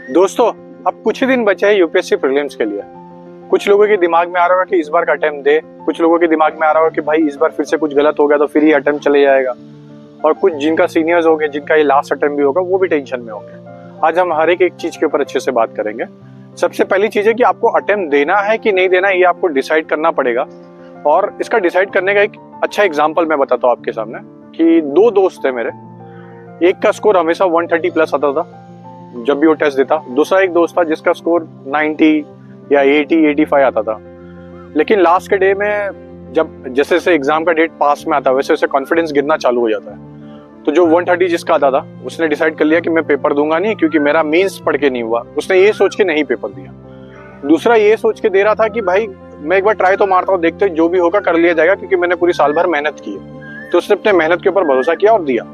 दोस्तों, अब कुछ ही दिन बचे हैं यूपीएससी प्रीलिम्स के लिए। कुछ लोगों के दिमाग में आ रहा होगा कि इस बार का अटेम्प्ट दे, कुछ लोगों के दिमाग में आ रहा होगा कि भाई इस बार फिर से कुछ गलत हो गया तो फिर ये अटेम्प्ट चले जाएगा, और कुछ जिनका सीनियर्स हो गए, जिनका ये लास्ट अटेम्प्ट भी होगा, वो भी टेंशन में होंगे। आज हम हर एक चीज के ऊपर अच्छे से बात करेंगे। सबसे पहली चीज है कि आपको अटेम्प्ट देना है कि नहीं देना, ये आपको डिसाइड करना पड़ेगा। और इसका डिसाइड करने का एक अच्छा एग्जाम्पल मैं बताता हूँ आपके सामने कि दो दोस्त थे मेरे। एक का स्कोर हमेशा 130 प्लस आता था जब भी वो टेस्ट देता, दूसरा एक दोस्त था जिसका स्कोर 90 या 80, 85 आता था। लेकिन लास्ट के डे में जब जैसे जैसे एग्जाम का डेट पास में आता है वैसे वैसे कॉन्फिडेंस गिरना चालू हो जाता है। तो जो 130 जिसका आता था उसने डिसाइड कर लिया कि मैं पेपर दूंगा नहीं, क्योंकि मेरा मेंस पढ़ के नहीं हुआ। उसने ये सोच के नहीं पेपर दिया। दूसरा ये सोच के दे रहा था कि भाई मैं एक बार ट्राई तो मारता हूँ, देखते जो भी होगा कर लिया जाएगा, क्योंकि मैंने पूरी साल भर मेहनत की है। तो उसने अपने मेहनत के ऊपर भरोसा किया और दिया।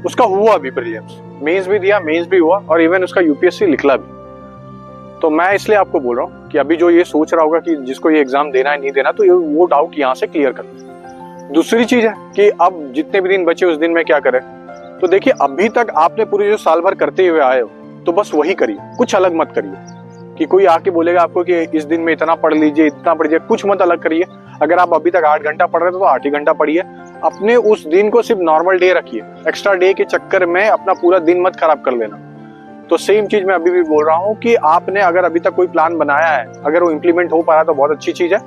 उसका हुआ भी प्रीलिम्स, मेंस भी दिया, मेंस भी हुआ, और इवन उसका यूपीएससी निकला भी। तो मैं इसलिए आपको बोल रहा हूँ कि अभी जो ये सोच रहा होगा कि जिसको ये एग्जाम देना है नहीं देना, तो वो डाउट यहाँ से क्लियर कर ले। दूसरी चीज है कि अब जितने भी दिन बचे उस दिन में क्या करें। तो देखिए, अभी तक आपने पूरी जो साल भर करते हुए आए हो तो बस वही करिए, कुछ अलग मत करिए। कि कोई आके बोलेगा आपको कि इस दिन में इतना पढ़ लीजिए, इतना पढ़िए, कुछ मत अलग करिए। अगर आप अभी तक 8 घंटा पढ़ रहे थे तो 8 ही घंटा पढ़िए। अपने उस दिन को सिर्फ नॉर्मल डे रखिए, एक्स्ट्रा डे के चक्कर में अपना पूरा दिन मत खराब कर लेना। तो सेम चीज मैं अभी भी बोल रहा हूँ कि आपने अगर अभी तक कोई प्लान बनाया है, अगर वो इम्प्लीमेंट हो पा रहा है तो बहुत अच्छी चीज है।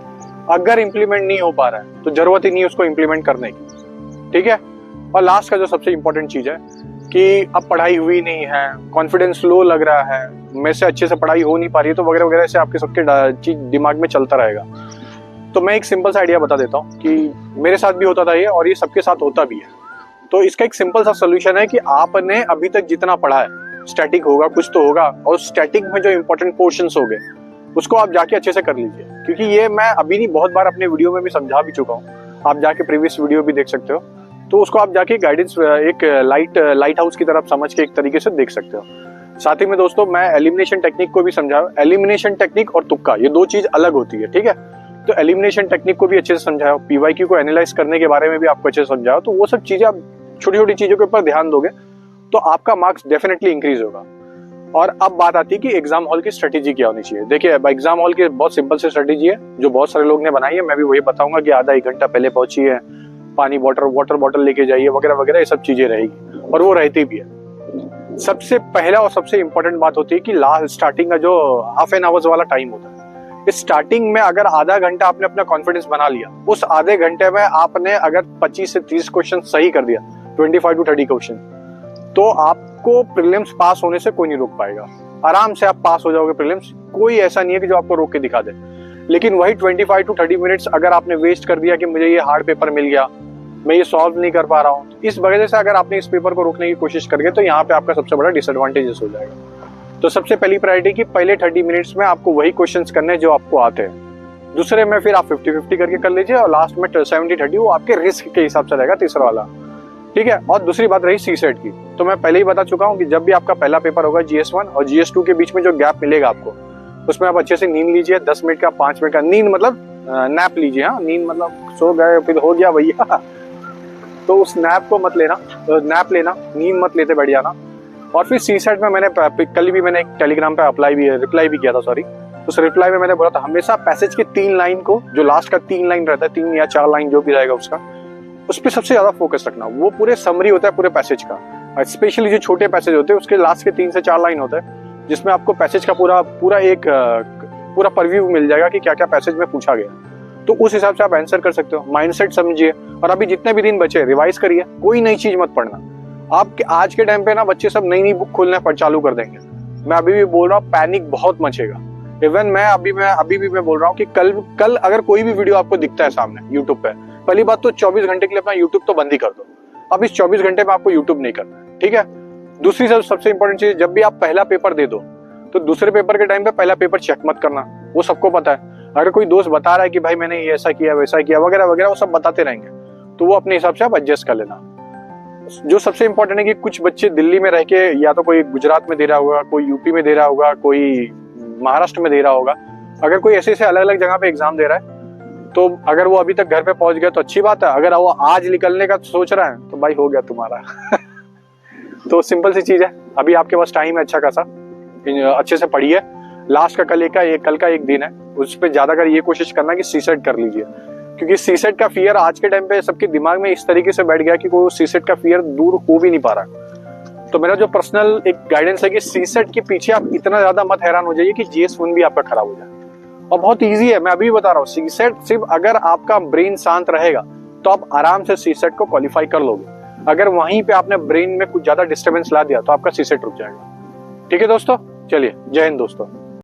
अगर इम्प्लीमेंट नहीं हो पा रहा है तो जरूरत ही नहीं है उसको इम्प्लीमेंट करने की, ठीक है। और लास्ट का जो सबसे इंपॉर्टेंट चीज है कि अब पढ़ाई हुई नहीं है, कॉन्फिडेंस लो लग रहा है, मेरे से अच्छे से पढ़ाई हो नहीं पा रही है, तो वगैरह वगैरह से आपके सबके चीज दिमाग में चलता रहेगा। तो मैं एक सिंपल सा आइडिया बता देता हूँ कि मेरे साथ भी होता था ये, और ये सबके साथ होता भी है। तो इसका एक सिंपल सा सोल्यूशन है कि आपने अभी तक जितना पढ़ा है, स्टैटिक होगा कुछ तो होगा, और स्टैटिक में जो इंपॉर्टेंट पोर्शंस हो गए उसको आप जाके अच्छे से कर लीजिए। क्योंकि ये मैं अभी नहीं, बहुत बार अपने वीडियो में भी समझा भी चुका हूँ, आप जाके प्रीवियस वीडियो भी देख सकते हो। तो उसको आप जाके गाइडेंस एक लाइट हाउस की तरफ समझ के एक तरीके से देख सकते हो। साथ ही में दोस्तों, मैं एलिमिनेशन टेक्निक को भी समझाया। एलिमिनेशन टेक्निक और तुक्का, ये दो चीज अलग होती है, ठीक है। तो एलिमिनेशन टेक्निक को भी अच्छे से समझाया, पीवाईक्यू को एनालाइज करने के बारे में भी आपको अच्छे से समझाया। तो वो सब चीजें आप छोटी छोटी चीजों के ऊपर ध्यान दोगे तो आपका मार्क्स डेफिनेटली इंक्रीज होगा। और अब बात आती है कि एग्जाम हॉल की स्ट्रेटेजी क्या होनी चाहिए। देखिए, एग्जाम हॉल की बहुत सिंपल सी स्ट्रेटेजी है जो बहुत सारे लोग ने बनाई है। मैं भी वही बताऊंगा कि आधा 1 घंटा पहले पहुंचिए, पानी वाटर बॉटल लेके जाइए, वगैरह वगैरह, ये सब चीजें रहेगी, और वो रहती भी है। सबसे पहला और सबसे इंपॉर्टेंट बात होती है कि लास्ट स्टार्टिंग का जो हाफ एन आवर्स वाला टाइम होता है, इस स्टार्टिंग में अगर आधा घंटा आपने अपना कॉन्फिडेंस बना लिया, उस आधे घंटे में आपने अगर 25 से 30 क्वेश्चन सही कर दिया, 25 to 30 क्वेश्चन, तो आपको प्रीलिम्स पास होने से कोई नहीं रोक पाएगा। आराम से आप पास हो जाओगे प्रीलिम्स। कोई ऐसा नहीं है कि जो आपको रोक के दिखा दे। लेकिन वही 25 to 30 मिनट्स अगर आपने वेस्ट कर दिया कि मुझे ये हार्ड पेपर मिल गया, मैं ये सॉल्व नहीं कर पा रहा हूँ, इस वजह से अगर आपने इस पेपर को रोकने की कोशिश कर गए तो यहाँ पे आपका सबसे बड़ा डिसएडवांटेजेस हो जाएगा। तो सबसे पहली प्रायोरिटी कि पहले 30 मिनट्स में आपको वही क्वेश्चंस करने जो आपको आते हैं। दूसरे में फिर आप 50-50 करके कर लीजिए, और लास्ट में 70-30 वो आपके रिस्क के हिसाब से रहेगा, तीसरा वाला, ठीक है। और दूसरी बात रही सीसेट की, तो मैं पहले ही बता चुका हूँ कि जब भी आपका पहला पेपर होगा GS1 और GS2 के बीच में जो गैप मिलेगा आपको, उसमें आप अच्छे से नींद लीजिए। 10 मिनट का, 5 मिनट का नींद, मतलब नैप लीजिए। हाँ, नींद मतलब सो गए फिर हो गया भैया, तो उस नैप को मत लेना, नैप लेना, नींद मत लेते बैठ जाना। और फिर सीसेट में मैंने कल भी मैंने एक टेलीग्राम पे रिप्लाई भी किया था, सॉरी। उस रिप्लाई में मैंने बोला था हमेशा पैसेज के 3 लाइन को, जो लास्ट का 3 लाइन रहता है, 3 या 4 लाइन जो भी रहेगा उसका, उस पर सबसे ज्यादा फोकस रखना। वो पूरे समरी होता है पूरे पैसेज का। स्पेशली जो छोटे पैसेज होते हैं उसके लास्ट के 3 से 4 लाइन होता है, जिसमें आपको पैसेज का पूरा परव्यू मिल जाएगा कि क्या क्या पैसेज में पूछा गया। तो उस हिसाब से आप आंसर कर सकते हो। माइंडसेट समझिए, और अभी जितने भी दिन बचे रिवाइज करिए, कोई नई चीज मत पढ़ना। आप आज के टाइम पे ना बच्चे सब नई बुक खोलना पर चालू कर देंगे। मैं अभी भी बोल रहा हूँ, पैनिक बहुत मचेगा। इवन मैं अभी भी बोल रहा हूँ कि कल अगर कोई भी वीडियो आपको दिखता है सामने यूट्यूब पे, पहली बात तो 24 घंटे के लिए अपना यूट्यूब तो बंद ही कर दो। अब इस 24 घंटे में आपको यूट्यूब नहीं करना है, ठीक है। दूसरी सबसे इंपॉर्टेंट चीज, जब भी आप पहला पेपर दे दो तो दूसरे पेपर के टाइम पे पहला पेपर चेक मत करना। वो सबको पता है। अगर कोई दोस्त बता रहा है कि भाई मैंने ये ऐसा किया वैसा किया वगैरह वगैरह, वो सब बताते रहेंगे, तो वो अपने हिसाब से आप एडजस्ट कर लेना। जो सबसे इंपॉर्टेंट है कि कुछ बच्चे दिल्ली में रह के, या तो कोई गुजरात में दे रहा होगा, कोई यूपी में दे रहा होगा, कोई महाराष्ट्र में दे रहा होगा। अगर कोई ऐसे अलग अलग जगह पे एग्जाम दे रहा है, तो अगर वो अभी तक घर पे पहुंच गया तो अच्छी बात है। अगर वो आज निकलने का सोच रहा है तो भाई हो गया तुम्हारा। तो सिंपल सी चीज है, अभी आपके पास टाइम है अच्छा खासा। अच्छे से पढ़िए। लास्ट का कल का एक दिन है, उस पर ज्यादा कर ये कोशिश करना कि सीसेट कर लीजिए, क्योंकि सीसेट का फियर आज के टाइम पे सबके दिमाग में इस तरीके से बैठ गया कि वो सीसेट का फियर दूर हो भी नहीं पा रहा। तो मेरा जो पर्सनल एक गाइडेंस है कि सीसेट के पीछे आप इतना ज्यादा मत हैरान हो जाइए कि GS1 भी आपका खराब हो जाए। और बहुत ईजी है, मैं अभी बता रहा हूँ। सीसेट सिर्फ अगर आपका ब्रेन शांत रहेगा तो आप आराम से सीसेट को क्वालिफाई कर लोगे। अगर वहीं पे आपने ब्रेन में कुछ ज्यादा डिस्टर्बेंस ला दिया तो आपका सीसेट रुक जाएगा। ठीक है दोस्तों, चलिए जय हिंद दोस्तों।